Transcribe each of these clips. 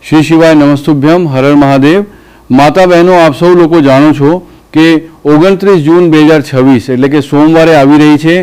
શ્રી શિવાય નમસ્તુભ્યમ હર હર મહાદેવ। માતા બહેનો આપ સૌ લોકો જાણો છો કે 29 જૂન 2026 એટલે કે સોમવારે આવી રહી છે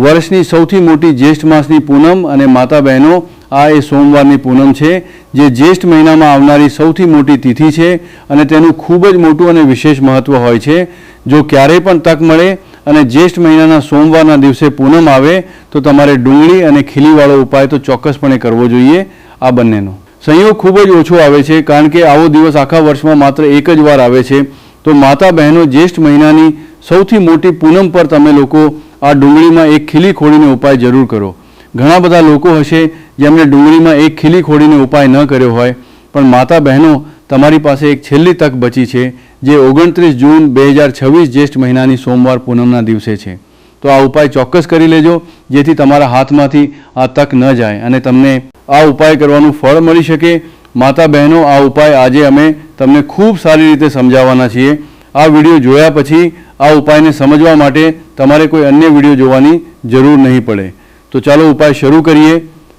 વર્ષની સૌથી મોટી જ્યેષ્ઠ માસની પૂનમ। અને માતા બહેનો આ એ સોમવારની પૂનમ છે જે જ્યેષ્ઠ મહિનામાં આવનારી સૌથી મોટી તિથિ છે અને તેનું ખૂબ જ મોટું અને વિશેષ મહત્વ હોય છે। જો ક્યારેય પણ તક મળે અને જ્યેષ્ઠ મહિનાના સોમવારના દિવસે પૂનમ આવે તો તમારે ડુંગળી અને ખીલીવાળો ઉપાય તો ચોક્કસપણે કરવો જોઈએ। આ બંનેનો સંયોગ ખૂબ જ ઓછો આવે છે કારણ કે આવો દિવસ આખા વર્ષમાં માત્ર એક જ વાર આવે છે। તો માતા બહેનો જ્યેષ્ઠ મહિનાની સૌથી મોટી પૂનમ પર તમે લોકો આ ડુંગળીમાં એક ખીલી ખોડીને ઉપાય જરૂર કરો। ઘણા બધા લોકો હશે જેમણે ડુંગળીમાં એક ખીલી ખોડીને ઉપાય ન કર્યો હોય, પણ માતા બહેનો તમારી પાસે એક છેલ્લી તક બચી છે જે 29 જૂન 2026 જ્યેષ્ઠ મહિનાની સોમવાર પૂનમના દિવસે છે। તો આ ઉપાય ચોક્કસ કરી લેજો જેથી તમારા હાથમાંથી આ તક ન જાય અને તમને આ ઉપાય કરવાનું ફળ મળી શકે। માતા બહેનો આ ઉપાય આજે અમે તમને ખૂબ સારી રીતે સમજાવવાના છીએ। આ વિડીયો જોયા પછી આ ઉપાયને સમજવા માટે તમારે કોઈ અન્ય વિડીયો જોવાની જરૂર નહીં પડે। તો ચાલો ઉપાય શરૂ કરીએ।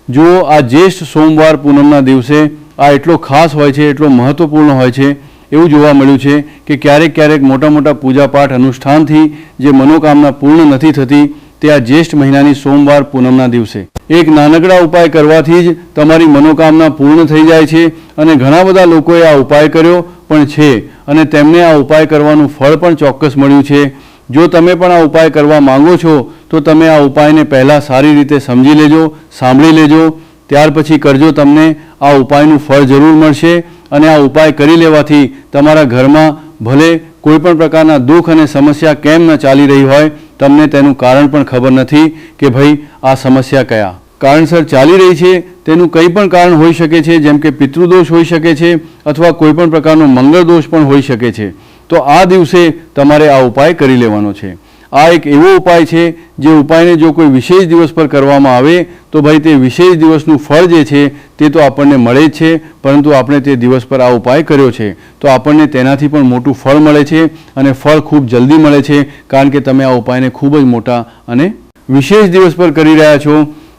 જુઓ, આ જ્યેષ્ઠ સોમવાર પૂનમના દિવસે આ એટલો ખાસ હોય છે, એટલો મહત્ત્વપૂર્ણ હોય છે। એવું જોવા મળ્યું છે કે ક્યારેક ક્યારેક મોટા મોટા પૂજાપાઠ અનુષ્ઠાનથી જે મનોકામના પૂર્ણ નથી થતી તે આ જ્યેષ્ઠ મહિનાની સોમવાર પૂનમના દિવસે એક નાનકડા ઉપાય કરવાથી જ તમારી મનોકામના પૂર્ણ થઈ જાય છે। અને ઘણા બધા લોકોએ આ ઉપાય કર્યો પણ છે અને તેમને આ ઉપાય કરવાનું ફળ પણ ચોક્કસ મળ્યું છે। જો તમે પણ આ ઉપાય કરવા માંગો છો તો તમે આ ઉપાયને પહેલાં સારી રીતે સમજી લેજો, સાંભળી લેજો, ત્યાર પછી કરજો। તમને આ ઉપાયનું ફળ જરૂર મળશે અને આ ઉપાય કરી લેવાથી તમારા ઘરમાં ભલે કોઈપણ પ્રકારના દુઃખ અને સમસ્યા કેમ ન ચાલી રહી હોય, તમને તેનું કારણ પણ ખબર નથી કે ભાઈ આ સમસ્યા કયા કારણસર ચાલી રહી છે। તેનું કંઈ પણ કારણ હોઈ શકે છે, જેમ કે પિતૃદોષ હોઈ શકે છે અથવા કોઈપણ પ્રકારનો મંગળ દોષ પણ હોઈ શકે છે। તો આ દિવસે તમારે આ ઉપાય કરી લેવાનો છે। આ એક એવો ઉપાય છે જે ઉપાયને જો કોઈ વિશેષ દિવસ પર કરવામાં આવે તો ભાઈ તે વિશેષ દિવસનું ફળ જે છે તે તો આપણને મળે જ છે, પરંતુ આપણે તે દિવસ પર આ ઉપાય કર્યો છે તો આપણને તેનાથી પણ મોટું ફળ મળે છે અને ફળ ખૂબ જલ્દી મળે છે કારણ કે તમે આ ઉપાયને ખૂબ જ મોટા અને વિશેષ દિવસ પર કરી રહ્યા છો।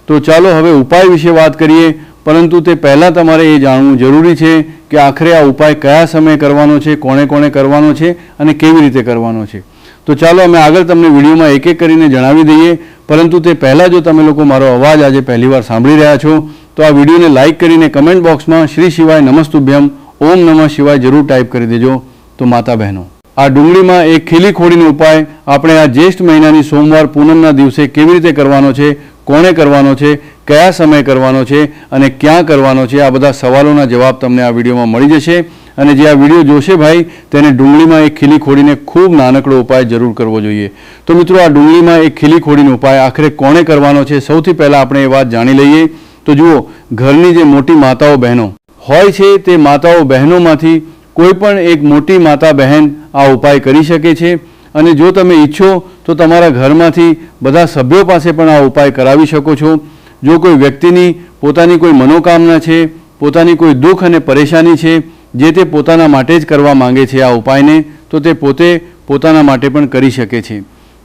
તો ચાલો હવે ઉપાય વિશે વાત કરીએ, પરંતુ તે પહેલાં તમારે એ જાણવું જરૂરી છે કે આખરે આ ઉપાય કયા સમયે કરવાનો છે, કોણે કોણે કરવાનો છે અને કેવી રીતે કરવાનો છે। તો ચાલો અમે આગળ તમને વિડીયોમાં એક એક કરીને જણાવી દઈએ, પરંતુ તે પહેલાં જો તમે લોકો મારો અવાજ આજે પહેલીવાર સાંભળી રહ્યા છો તો આ વિડીયોને લાઇક કરીને કમેન્ટ બોક્સમાં શ્રી શિવાય નમસ્તુભ્યમ ઓમ નમઃ શિવાય જરૂર ટાઈપ કરી દેજો। તો માતા બહેનો, આ ડુંગળીમાં એક ખીલી ખોડીનો ઉપાય આપણે આ જ્યેષ્ઠ મહિનાની સોમવાર પૂનમના દિવસે કેવી રીતે કરવાનો છે, કોણે કરવાનો છે, કયા સમયે કરવાનો છે અને ક્યાં કરવાનો છે, આ બધા સવાલોના જવાબ તમને આ વિડીયોમાં મળી જશે। અને જે આ વિડીયો જોશે ભાઈ તેને ડુંગળીમાં એક ખીલી ખોડીને ખૂબ નાનકડો ઉપાય જરૂર કરવો જોઈએ। તો મિત્રો, આ ડુંગળીમાં એક ખીલી ખોડીનો ઉપાય આખરે કોણે કરવાનો છે સૌથી પહેલાં આપણે એ વાત જાણી લઈએ। તો જુઓ, ઘરની જે મોટી માતાઓ બહેનો હોય છે તે માતાઓ બહેનોમાંથી કોઈ પણ એક મોટી માતા બહેન આ ઉપાય કરી શકે છે। અને જો તમે ઈચ્છો તો તમારા ઘરમાંથી બધા સભ્યો પાસે પણ આ ઉપાય કરાવી શકો છો। જો કોઈ વ્યક્તિની પોતાની કોઈ મનોકામના છે, પોતાની કોઈ દુઃખ અને પરેશાની છે જે તે પોતાના માટે જ કરવા માંગે છે આ ઉપાયને, તો તે પોતે પોતાના માટે પણ કરી શકે છે।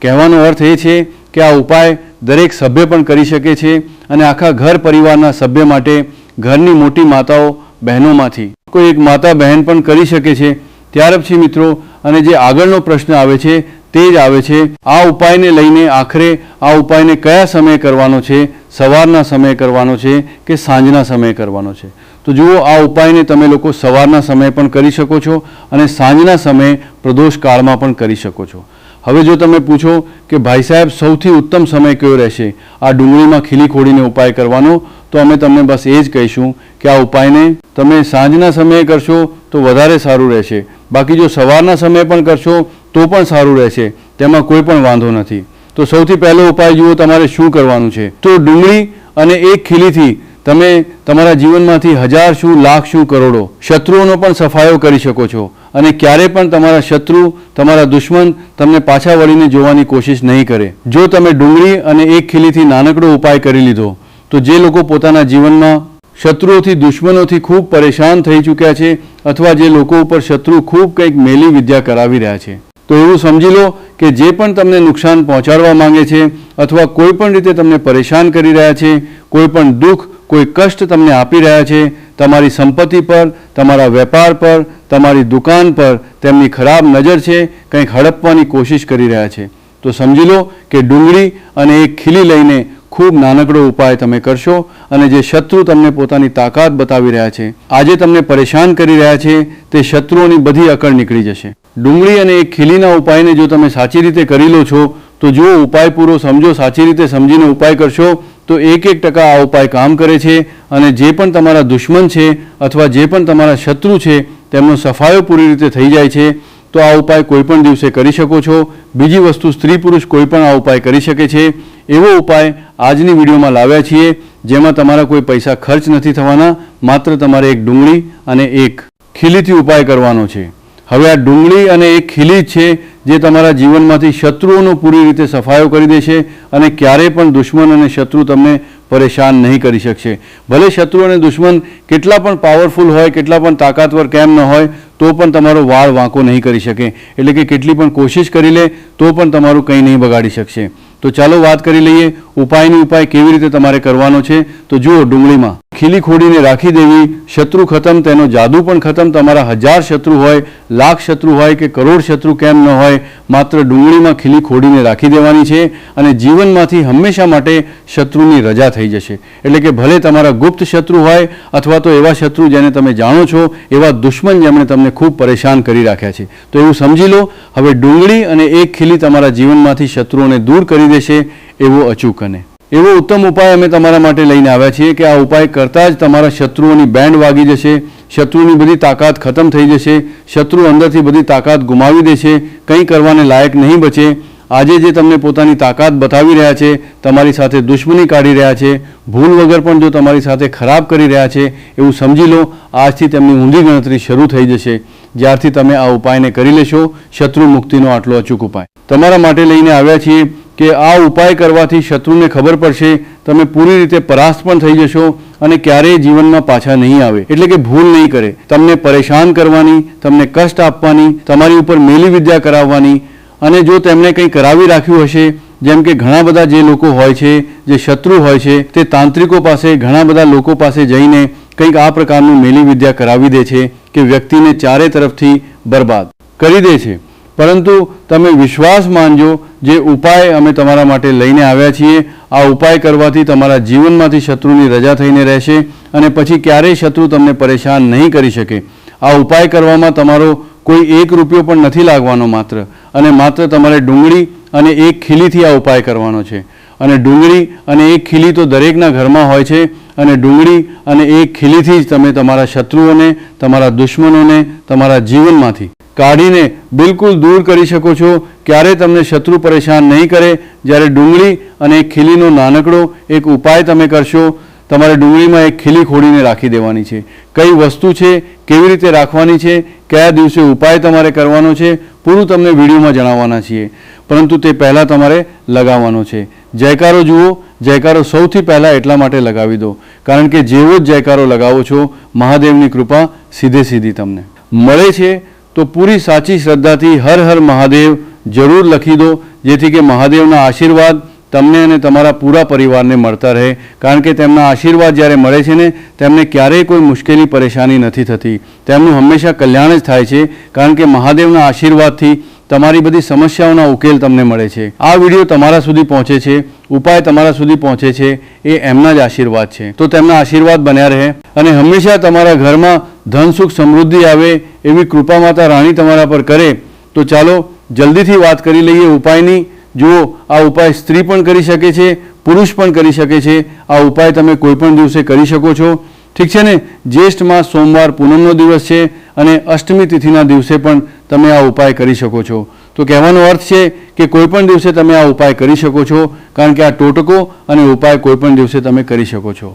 કહેવાનો અર્થ એ છે કે આ ઉપાય દરેક સભ્ય પણ કરી શકે છે અને આખા ઘર પરિવારના સભ્ય માટે ઘરની મોટી માતાઓ બહેનોમાંથી કોઈ એક માતા બહેન પણ કરી શકે છે। ત્યાર પછી મિત્રો, અને જે આગળનો પ્રશ્ન આવે છે તે જ આવે છે આ ઉપાયને લઈને આખરે આ ઉપાયને કયા સમયે કરવાનો છે, સવારના સમયે કરવાનો છે કે સાંજના સમયે કરવાનો છે। તો જુઓ, આ ઉપાયને તમે લોકો સવારના સમયે પણ કરી શકો છો અને સાંજના સમયે પ્રદોષ કાળમાં પણ કરી શકો છો। હવે જો તમે પૂછો કે ભાઈ સાહેબ સૌથી ઉત્તમ સમય કયો રહેશે આ ડુંગળીમાં ખીલી ખોડીને ઉપાય કરવાનો, તો અમે તમને બસ એ જ કહીશું કે આ ઉપાયને તમે સાંજના સમયે કરશો તો વધારે સારું રહેશે। બાકી જો સવારના સમયે પણ કરશો તો પણ સારું રહેશે, તેમાં કોઈ પણ વાંધો નથી। તો સૌથી પહેલો ઉપાય જુઓ તમારે શું કરવાનું છે। તો ડુંગળી અને એક ખીલીથી તમે તમારા જીવનમાંથી હજાર શું, લાખ શું, કરોડો શત્રુઓનો પણ સફાયો કરી શકો છો અને ક્યારે પણ તમારા શત્રુ, તમારા દુશ્મન તમને પાછા વળીને જોવાની કોશિશ નહીં કરે। જો તમે ડુંગળી અને એક ખીલીથી નાનકડો ઉપાય કરી લીધો તો જે લોકો પોતાના જીવનમાં શત્રુઓથી, દુશ્મનોથી ખૂબ પરેશાન થઈ ચૂક્યા છે અથવા જે લોકો ઉપર શત્રુ ખૂબ કંઈક મેલી વિદ્યા કરાવી રહ્યા છે, તો એવું સમજી લો કે જે પણ તમને નુકસાન પહોંચાડવા માંગે છે અથવા કોઈ પણ રીતે તમને પરેશાન કરી રહ્યા છે, કોઈ પણ દુઃખ, કોઈ કષ્ટ તમને આપી રહ્યા છે, તમારી સંપત્તિ પર, તમારા વેપાર પર, તમારી દુકાન પર તેમની ખરાબ નજર છે, કંઈક હડપવાની કોશિશ કરી રહ્યા છે. તો સમજી લો કે ડુંગળી અને એક ખીલી લઈને ખૂબ નાનકડો ઉપાય તમે કરશો અને જે શત્રુ તમને પોતાની તાકાત બતાવી રહ્યા છે, આજે તમને પરેશાન કરી રહ્યા છે, તે શત્રુઓની બધી અકળ નીકળી જશે. ડુંગળી અને એક ખીલીના ઉપાયને જો તમે સાચી રીતે કરી લો છો તો જો ઉપાય પૂરો સમજો, સાચી રીતે સમજીને ઉપાય કરશો તો 1% આ ઉપાય કામ કરે છે અને જે પણ તમારા દુશ્મન છે અથવા જે પણ તમારા શત્રુ છે તેમનો સફાયો પૂરી રીતે થઈ જાય છે. તો આ ઉપાય કોઈ પણ દિવસે કરી શકો છો. બીજી વસ્તુ, સ્ત્રી પુરુષ કોઈ પણ આ ઉપાય કરી શકે છે. એવો ઉપાય આજની વિડીયોમાં લાવ્યા છીએ જેમાં તમારા કોઈ પૈસા ખર્ચ નથી થવાના, માત્ર તમારે એક ડુંગળી અને એક ખીલીથી ઉપાય કરવાનો છે. હવે આ ડુંગળી અને એક ખીલી છે જે તમારા જીવનમાંથી શત્રુઓનો પૂરી રીતે સફાયો કરી દેશે અને ક્યારેય પણ દુશ્મન અને શત્રુ તમને પરેશાન નહીં કરી શકશે. ભલે શત્રુ અને દુશ્મન કેટલા પણ પાવરફુલ હોય, કેટલા પણ તાકાતવર કેમ ન હોય, તો પણ તમારો વાળ વાંકો નહીં કરી શકે. એટલે કે કેટલી પણ કોશિશ કરી લે તો પણ તમારું કંઈ નહીં બગાડી શકશે. તો ચાલો વાત કરી લઈએ ઉપાયની. ઉપાય કેવી રીતે તમારે કરવાનો છે. તો જુઓ, ડુંગળીમાં ખીલી ખોડીને રાખી દેવી, શત્રુ ખતમ, તેનો જાદુ પણ ખતમ. તમારા 1000 શત્રુ હોય, લાખ શત્રુ હોય કે કરોડ શત્રુ કેમ ન હોય, માત્ર ડુંગળીમાં ખીલી ખોડીને રાખી દેવાની છે અને જીવનમાંથી હંમેશા માટે શત્રુની રજા થઈ જશે. એટલે કે ભલે તમારા ગુપ્ત શત્રુ હોય અથવા તો એવા શત્રુ જેને તમે જાણો છો, એવા દુશ્મન જેમણે તમને ખૂબ પરેશાન કરી રાખ્યા છે, તો એવું સમજી લો હવે ડુંગળી અને એક ખીલી તમારા જીવનમાંથી શત્રુઓને દૂર કરી દેશે. એવો અચૂક અને એવો ઉત્તમ ઉપાય અમે તમારા માટે લઈને આવ્યા છીએ કે આ ઉપાય કરતાં જ તમારા શત્રુઓની બેન્ડ વાગી જશે, શત્રુની બધી તાકાત ખતમ થઈ જશે, શત્રુ અંદરથી બધી તાકાત ગુમાવી દેશે, કંઈ કરવાને લાયક નહીં બચે. આજે જે તમને પોતાની તાકાત બતાવી રહ્યા છે, તમારી સાથે દુશ્મની કાઢી રહ્યા છે, ભૂલ વગર પણ જો તમારી સાથે ખરાબ કરી રહ્યા છે, એવું સમજી લો આજથી તેમની ઊંધી ગણતરી શરૂ થઈ જશે. જ્યારથી તમે આ ઉપાયને કરી લેશો, શત્રુ મુક્તિનો આટલો અચૂક ઉપાય તમારા માટે લઈને આવ્યા છીએ કે આ ઉપાય કરવાથી શત્રુને ખબર પડશે, તમે પૂરી રીતે પરાસ્ત પણ થઈ જશો અને ક્યારેય જીવનમાં પાછા નહીં આવે. એટલે કે ભૂલ નહીં કરે, તમને પરેશાન કરવાની, તમને કષ્ટ આપવાની, તમારી ઉપર મેલી વિદ્યા કરાવવાની. અને જો તેમણે કંઈ કરાવી રાખ્યું હશે, જેમ કે ઘણા બધા જે લોકો હોય છે, જે શત્રુ હોય છે, તે તાંત્રિકો પાસે, ઘણા બધા લોકો પાસે જઈને કંઈક આ પ્રકારનું મેલી વિદ્યા કરાવી દે છે કે વ્યક્તિને ચારે તરફથી બરબાદ કરી દે છે. પરંતુ તમે વિશ્વાસ માનજો, જે ઉપાય અમે તમારા માટે લઈને આવ્યા છીએ, આ ઉપાય કરવાથી તમારા જીવનમાંથી શત્રુની રજા થઈને રહેશે અને પછી ક્યારેય શત્રુ તમને પરેશાન નહીં કરી શકે. આ ઉપાય કરવામાં તમારો કોઈ 1 રૂપિયો પણ નથી લાગવાનો, માત્ર અને માત્ર તમારે ડુંગળી અને એક ખીલીથી આ ઉપાય કરવાનો છે. અને ડુંગળી અને એક ખીલી તો દરેકના ઘરમાં હોય છે અને ડુંગળી અને એક ખીલીથી જ તમે તમારા શત્રુઓને, તમારા દુશ્મનોને તમારા જીવનમાંથી કાઢીને બિલકુલ દૂર કરી શકો છો. ક્યારે તમને શત્રુ પરેશાન નહીં કરે. જ્યારે ડુંગળી અને એક ખીલીનો નાનકડો એક ઉપાય તમે કરશો, તમારે ડુંગળીમાં એક ખીલી ખોડીને રાખી દેવાની છે. કઈ વસ્તુ છે, કેવી રીતે રાખવાની છે, કયા દિવસે ઉપાય તમારે કરવાનો છે, પૂરું તમને વિડીયોમાં જણાવવાના છીએ. પરંતુ તે પહેલાં તમારે લગાવવાનો છે. જયકારો જુઓ. જયકારો સૌથી પહેલાં એટલા માટે લગાવી દો કારણ કે જેવો જ જયકારો લગાવો છો, મહાદેવની કૃપા સીધી તમને મળે છે. તો પૂરી સાચી શ્રદ્ધાથી હર હર મહાદેવ જરૂર લખી દો, જેથી કે મહાદેવના આશીર્વાદ તમને અને તમારા પૂરા પરિવારને મળતા રહે. કારણ કે તેમના આશીર્વાદ જ્યારે મળે છે ને, તેમને ક્યારેય કોઈ મુશ્કેલી પરેશાની નથી થતી, તેમનું હંમેશા કલ્યાણ જ થાય છે. કારણ કે મહાદેવના આશીર્વાદથી તમારી બધી સમસ્યાઓના ઉકેલ તમને મળે છે. આ વિડીયો તમારા સુધી પહોંચે છે, ઉપાય તમારા સુધી પહોંચે છે, એ એમના જ આશીર્વાદ છે. તો તેમના આશીર્વાદ બન્યા રહે અને હંમેશા તમારા ઘરમાં ધન સુખ સમૃદ્ધિ આવે એવી કૃપા માતા રાણી તમારા પર કરે. તો ચાલો જલ્દીથી વાત કરી લઈએ ઉપાયની. જુઓ, આ ઉપાય સ્ત્રી પણ કરી શકે છે, પુરુષ પણ કરી શકે છે. આ ઉપાય તમે કોઈ પણ દિવસે કરી શકો છો. ઠીક છે ને. જ્યેષ્ઠ માસ સોમવાર પૂનમનો દિવસ છે અને અષ્ટમી તિથિના દિવસે પણ તમે આ ઉપાય કરી શકો છો. તો કહેવાનો અર્થ છે કે કોઈ પણ દિવસે તમે આ ઉપાય કરી શકો છો, કારણ કે આ ટોટકો અને ઉપાય કોઈ પણ દિવસે તમે કરી શકો છો.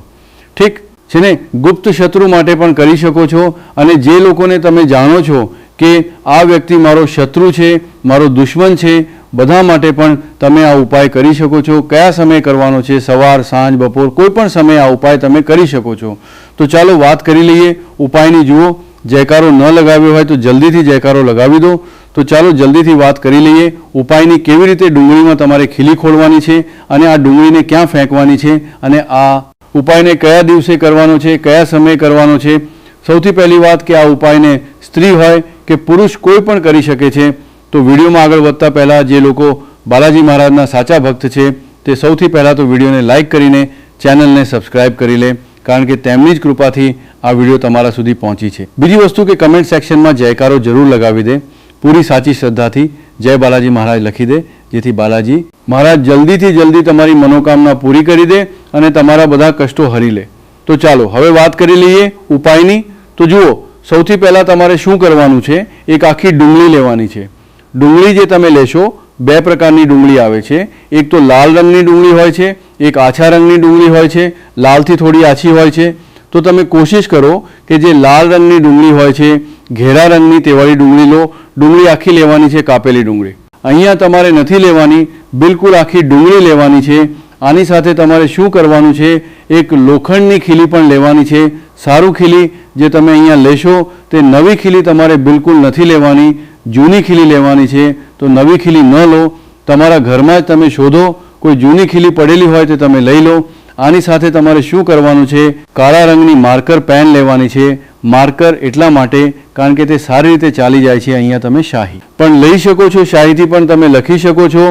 ઠીક છે ને. ગુપ્ત શત્રુ માટે પણ કરી શકો છો અને જે લોકોને તમે જાણો છો કે આ વ્યક્તિ મારો શત્રુ છે, મારો દુશ્મન છે, બધા માટે પણ તમે આ ઉપાય કરી શકો છો. કયા સમયે કરવાનો છે? સવાર, સાંજ, બપોર, કોઈ પણ સમયે આ ઉપાય તમે કરી શકો છો. તો ચાલો વાત કરી લઈએ ઉપાયની. જુઓ, જયકારો ન લગાવ્યો હોય તો જલ્દીથી જયકારો લગાવી દો. તો ચાલો જલ્દીથી વાત કરી લઈએ ઉપાયની. કેવી રીતે ડુંગળીમાં તમારે ખીલી ખોલવાની છે અને આ ડુંગળીને ક્યાં ફેંકવાની છે અને આ ઉપાયને કયા દિવસે કરવાનો છે, કયા સમયે કરવાનો છે. સૌથી પહેલી વાત કે આ ઉપાયને સ્ત્રી હોય કે પુરુષ કોઈ પણ કરી શકે છે. તો વિડીયોમાં આગળ વધતા પહેલાં જે લોકો બાલાજી મહારાજના સાચા ભક્ત છે તે સૌથી પહેલાં તો વિડીયોને લાઇક કરીને ચેનલને સબસ્ક્રાઇબ કરી લે, કારણ કે તેમની જ કૃપાથી આ વિડીયો તમારા સુધી પહોંચી છે. બીજી વસ્તુ કે કમેન્ટ સેક્શનમાં જયકારો જરૂર લગાવી દે, પૂરી સાચી શ્રદ્ધાથી જય બાલાજી મહારાજ લખી દે, જેથી બાલાજી મહારાજ જલ્દીથી જલ્દી તમારી મનોકામના પૂરી કરી દે અને તમારા બધા કષ્ટો હરી લે. તો ચાલો હવે વાત કરી લઈએ ઉપાયની. તો જુઓ, સૌથી પહેલાં તમારે શું કરવાનું છે, એક આખી ડુંગળી લેવાની છે. ડુંગળી જે તમે લેશો, બે પ્રકારની ડુંગળી આવે છે. એક તો લાલ રંગની ડુંગળી હોય છે, એક આછા રંગની ડુંગળી હોય છે. લાલથી થોડી આછી હોય છે. તો તમે કોશિશ કરો કે જે લાલ રંગની ડુંગળી હોય છે, ઘેરા રંગની તેવાળી ડુંગળી લો. ડુંગળી આખી લેવાની છે, કાપેલી ડુંગળી અહીંયા તમારે નથી લેવાની, બિલકુલ આખી ડુંગળી લેવાની છે. આની સાથે તમારે શું કરવાનું છે, એક લોખંડની ખીલી પણ લેવાની છે. સારું ખીલી જે તમે અહીંયા લેશો તે નવી ખીલી તમારે બિલકુલ નથી લેવાની, જૂની ખીલી લેવાની છે. તો નવી ખીલી ન લો, તમારા ઘરમાં જ તમે શોધો, કોઈ જૂની ખીલી પડેલી હોય તો તમે લઈ લો. આની સાથે તમારે શું કરવાનું છે, કાળા રંગની માર્કર પેન લેવાની છે. માર્કર એટલા માટે કારણ કે તે સારી રીતે ચાલી જાય છે. અહીંયા તમે શાહી પણ લઈ શકો છો, શાહીથી પણ તમે લખી શકો છો.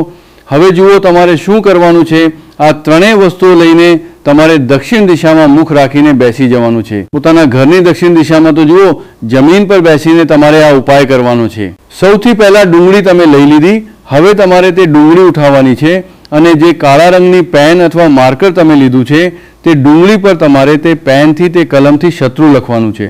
હવે જુઓ, તમારે શું કરવાનું છે, આ ત્રણેય વસ્તુઓ લઈને તમારે દક્ષિણ દિશામાં મુખ રાખીને બેસી જવાનું છે. પોતાના ઘરની દક્ષિણ દિશામાં તો જુઓ, જમીન પર બેસીને તમારે આ ઉપાય કરવાનો છે. સૌથી પહેલાં ડુંગળી તમે લઈ લીધી. હવે તમારે તે ડુંગળી ઉઠાવવાની છે અને જે કાળા રંગની પેન અથવા માર્કર તમે લીધું છે તે ડુંગળી પર તમારે તે પેનથી, તે કલમથી શત્રુ લખવાનું છે.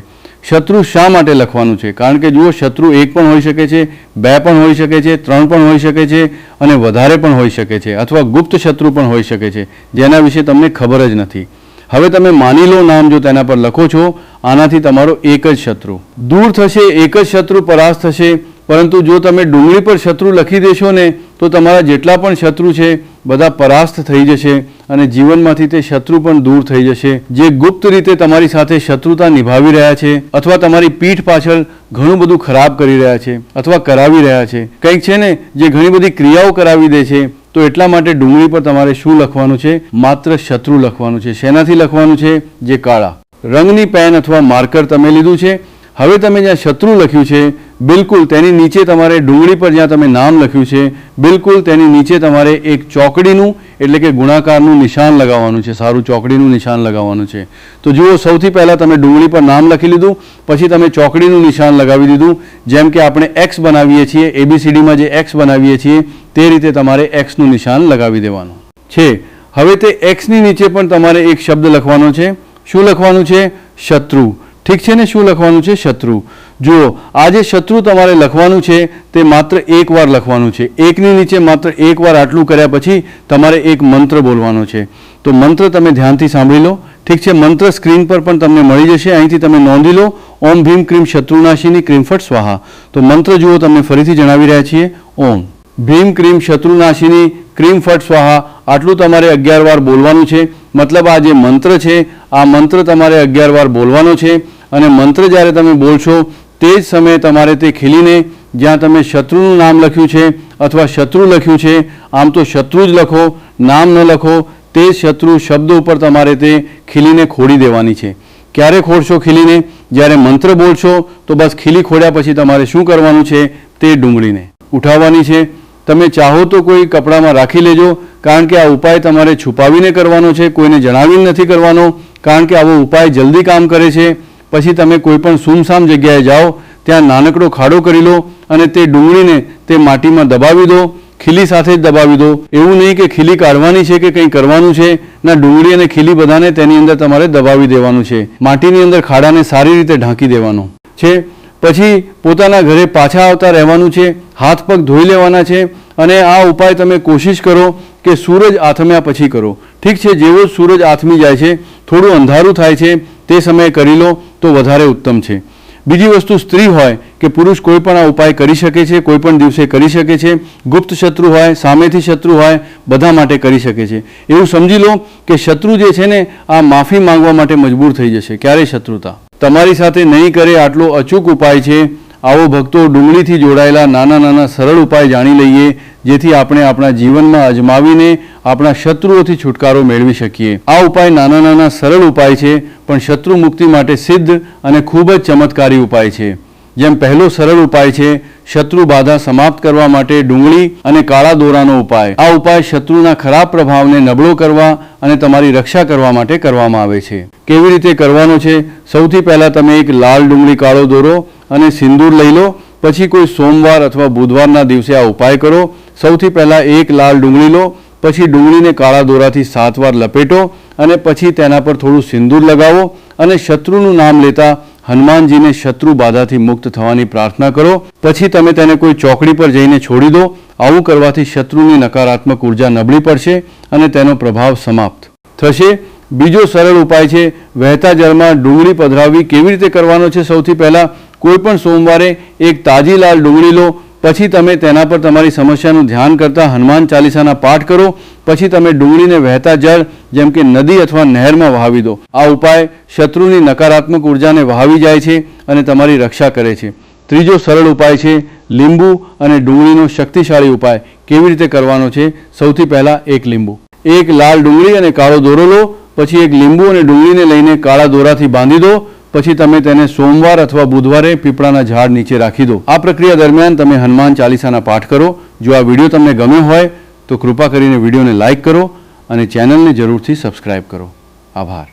શત્રુ શા માટે લખવાનું છે, કારણ કે જુઓ, શત્રુ એક પણ હોઈ શકે છે, બે પણ હોઈ શકે છે, ત્રણ પણ હોઈ શકે છે અને વધારે પણ હોઈ શકે છે, અથવા ગુપ્ત શત્રુ પણ હોઈ શકે છે, જેના વિશે તમને ખબર જ નથી. હવે તમે માની લો નામ જો તેના પર લખો છો, આનાથી તમારો એક જ શત્રુ દૂર થશે, એક જ શત્રુ પરાસ્ત થશે. પરંતુ જો તમે ડુંગળી પર શત્રુ લખી દેશો ને તો તમારા જેટલા પણ શત્રુ છે બધા પરાસ્ત થઈ જશે અને જીવનમાંથી તે શત્રુ પણ દૂર થઈ જશે. જે ગુપ્ત રીતે તમારી સાથે શત્રુતા નિભાવી રહ્યા છે અથવા તમારી પીઠ પાછળ ઘણું બધું ખરાબ કરી રહ્યા છે અથવા કરાવી રહ્યા છે, કંઈક છે ને જે ઘણી બધી ક્રિયાઓ કરાવી દે છે, તો એટલા માટે ડુંગળી પર તમારે શું લખવાનું છે, માત્ર શત્રુ લખવાનું છે. શેનાથી લખવાનું છે, જે કાળા રંગની પેન અથવા માર્કર તમે લીધું છે. હવે તમે જ્યાં શત્રુ લખ્યું છે બિલકુલ તેની નીચે તમારે ડુંગળી પર જ્યાં તમે નામ લખ્યું છે બિલકુલ તેની નીચે તમારે એક ચોકડીનું એટલે કે ગુણાકારનું નિશાન લગાવવાનું છે. સારું ચોકડીનું નિશાન લગાવવાનું છે. તો જુઓ, સૌથી પહેલાં તમે ડુંગળી પર નામ લખી લીધું, પછી તમે ચોકડીનું નિશાન લગાવી દીધું. જેમ કે આપણે એક્સ બનાવીએ છીએ, ABCDમાં જે એક્સ બનાવીએ છીએ તે રીતે તમારે એક્સનું નિશાન લગાવી દેવાનું છે. હવે તે એક્સની નીચે પણ તમારે એક શબ્દ લખવાનો છે. શું લખવાનું છે, શત્રુ. ઠીક છે ને, શું લખવાનું છે, શત્રુ. જુઓ, આ જે શત્રુ તમારે લખવાનું છે તે માત્ર એક વાર લખવાનું છે. એકની નીચે માત્ર એક વાર આટલું કર્યા પછી તમારે એક મંત્ર બોલવાનો છે. તો મંત્ર તમે ધ્યાનથી સાંભળી લો. ઠીક છે, મંત્ર સ્ક્રીન પર પણ તમને મળી જશે, અહીંથી તમે નોંધી લો. ઓમ ભીમ ક્રીમ શત્રુનાશિની ક્રીમ ફટ સ્વાહા. તો મંત્ર જુઓ, તમને ફરીથી જણાવી રહ્યા છીએ. ઓમ ભીમ ક્રીમ શત્રુનાશિની ક્રીમ ફટ સ્વાહા. આટલું તમારે 11 વાર બોલવાનું છે. મતલબ આ જે મંત્ર છે આ મંત્ર તમારે 11 વાર બોલવાનો છે. અને મંત્ર જ્યારે તમે બોલશો તે જ સમયે તમારે તે ખીલીને જ્યાં તમે શત્રુનું નામ લખ્યું છે અથવા શત્રુ લખ્યું છે, આમ તો શત્રુ જ લખો, નામ ન લખો, તે શત્રુ શબ્દ ઉપર તમારે તે ખીલીને ખોડી દેવાની છે. ક્યારે ખોડશો ખીલીને, જ્યારે મંત્ર બોલશો. તો બસ ખીલી ખોડ્યા પછી તમારે શું કરવાનું છે, તે ડુંગળીને ઉઠાવવાની છે. તમે ચાહો તો કોઈ કપડામાં રાખી લેજો, કારણ કે આ ઉપાય તમારે છુપાવીને કરવાનો છે, કોઈને જણાવીને નથી કરવાનો, કારણ કે આવો ઉપાય જલ્દી કામ કરે છે. પછી તમે કોઈ પણ સૂમસામ જગ્યાએ જાઓ, ત્યાં નાનકડો ખાડો કરી લો અને તે ડુંગળીને તે માટીમાં દબાવી દો. ખીલી સાથે જ દબાવી દો. એવું નહીં કે ખીલી કાઢવાની છે કે કંઈ કરવાનું છે, ના, ડુંગળી અને ખીલી બધાને તેની અંદર તમારે દબાવી દેવાનું છે. માટીની અંદર ખાડાને સારી રીતે ઢાંકી દેવાનું છે. પછી પોતાના ઘરે પાછા આવતા રહેવાનું છે. હાથ પગ ધોઈ લેવાના છે અને આ ઉપાય તમે કોશિશ કરો કે સૂરજ આથમ્યા પછી કરો. ઠીક છે, જેવો સૂરજ આથમી જાય છે, થોડું અંધારું થાય છે, તે સમયે કરી લો તો વધારે ઉત્તમ છે. બીજી વસ્તુ, સ્ત્રી હોય કે પુરુષ કોઈ પણ આ ઉપાય કરી શકે છે, કોઈ પણ દિવસે કરી શકે છે. ગુપ્ત શત્રુ હોય, સામેથી શત્રુ હોય, બધા માટે કરી શકે છે. એવું સમજી લો કે શત્રુ જે છે ને આ માફી માંગવા માટે મજબૂર થઈ જશે. ક્યારે શત્રુતા તમારી સાથે નહીં કરે, આટલો અચૂક ઉપાય છે. આવો ભક્તો ડુંગળીથી જોડાયેલા નાના નાના સરળ ઉપાય જાણી લઈએ, જેથી આપણે આપણા જીવનમાં અજમાવીને આપણા શત્રુઓથી છુટકારો મેળવી શકીએ. આ ઉપાય નાના નાના સરળ ઉપાય છે, પણ શત્રુ મુક્તિ માટે સિદ્ધ અને ખૂબ જ ચમત્કારી ઉપાય છે. જેમ પહેલો સરળ ઉપાય છે શત્રુ બાધા સમાપ્ત કરવા માટે ડુંગળી અને કાળા દોરાનો ઉપાય. આ ઉપાય શત્રુના ખરાબ પ્રભાવને નબળો કરવા અને તમારી રક્ષા કરવા માટે કરવામાં આવે છે. કેવી રીતે કરવાનો છે? સૌથી પહેલાં તમે એક લાલ ડુંગળી કાળો દોરો અને સિંદૂર લઈ લો. પછી કોઈ સોમવાર અથવા બુધવારના દિવસે આ ઉપાય કરો. સૌથી પહેલાં એક લાલ ડુંગળી લો, પછી ડુંગળીને કાળા દોરાથી 7 વાર લપેટો અને પછી તેના પર થોડું સિંદૂર લગાવો અને શત્રુનું નામ લેતા હનુમાનજીને શત્રુ બાધાથી મુક્ત થવાની પ્રાર્થના કરો. પછી તમે તેને કોઈ ચોકડી પર જઈને છોડી દો. આવું કરવાથી શત્રુની નકારાત્મક ઉર્જા નબળી પડશે અને તેનો પ્રભાવ સમાપ્ત થશે. બીજો સરળ ઉપાય છે વહેતા જળમાં ડુંગળી પધરાવવી. કેવી રીતે કરવાનો છે? સૌથી પહેલાં કોઈ પણ સોમવારે એક તાજી લાલ ડુંગળી લો. પછી તમે તેના પર તમારી સમસ્યાનું ધ્યાન કરતા હનુમાન ચાલીસાના પાઠ કરો. પછી તમે ડુંગળીને વહેતા જળ જેમ કે નદી અથવા નહેરમાં વહાવી દો. આ ઉપાય શત્રુની નકારાત્મક ઉર્જાને વહાવી જાય છે અને તમારી રક્ષા કરે છે. ત્રીજો સરળ ઉપાય છે લીંબુ અને ડુંગળીનો શક્તિશાળી ઉપાય. કેવી રીતે કરવાનો છે? સૌથી પહેલાં એક લીંબુ, એક લાલ ડુંગળી અને કાળો દોરો લો. પછી એક લીંબુ અને ડુંગળીને લઈને કાળા દોરાથી બાંધી દો. પછી તમે તેને સોમવાર અથવા બુધવારે પીપળાના ઝાડ નીચે રાખી દો. આ પ્રક્રિયા દરમિયાન તમે હનુમાન ચાલીસાના પાઠ કરો. જો આ વિડીયો તમને ગમ્યો હોય તો કૃપા કરીને વિડીયોને લાઇક કરો અને ચેનલને જરૂરથી સબસ્ક્રાઇબ કરો. આભાર.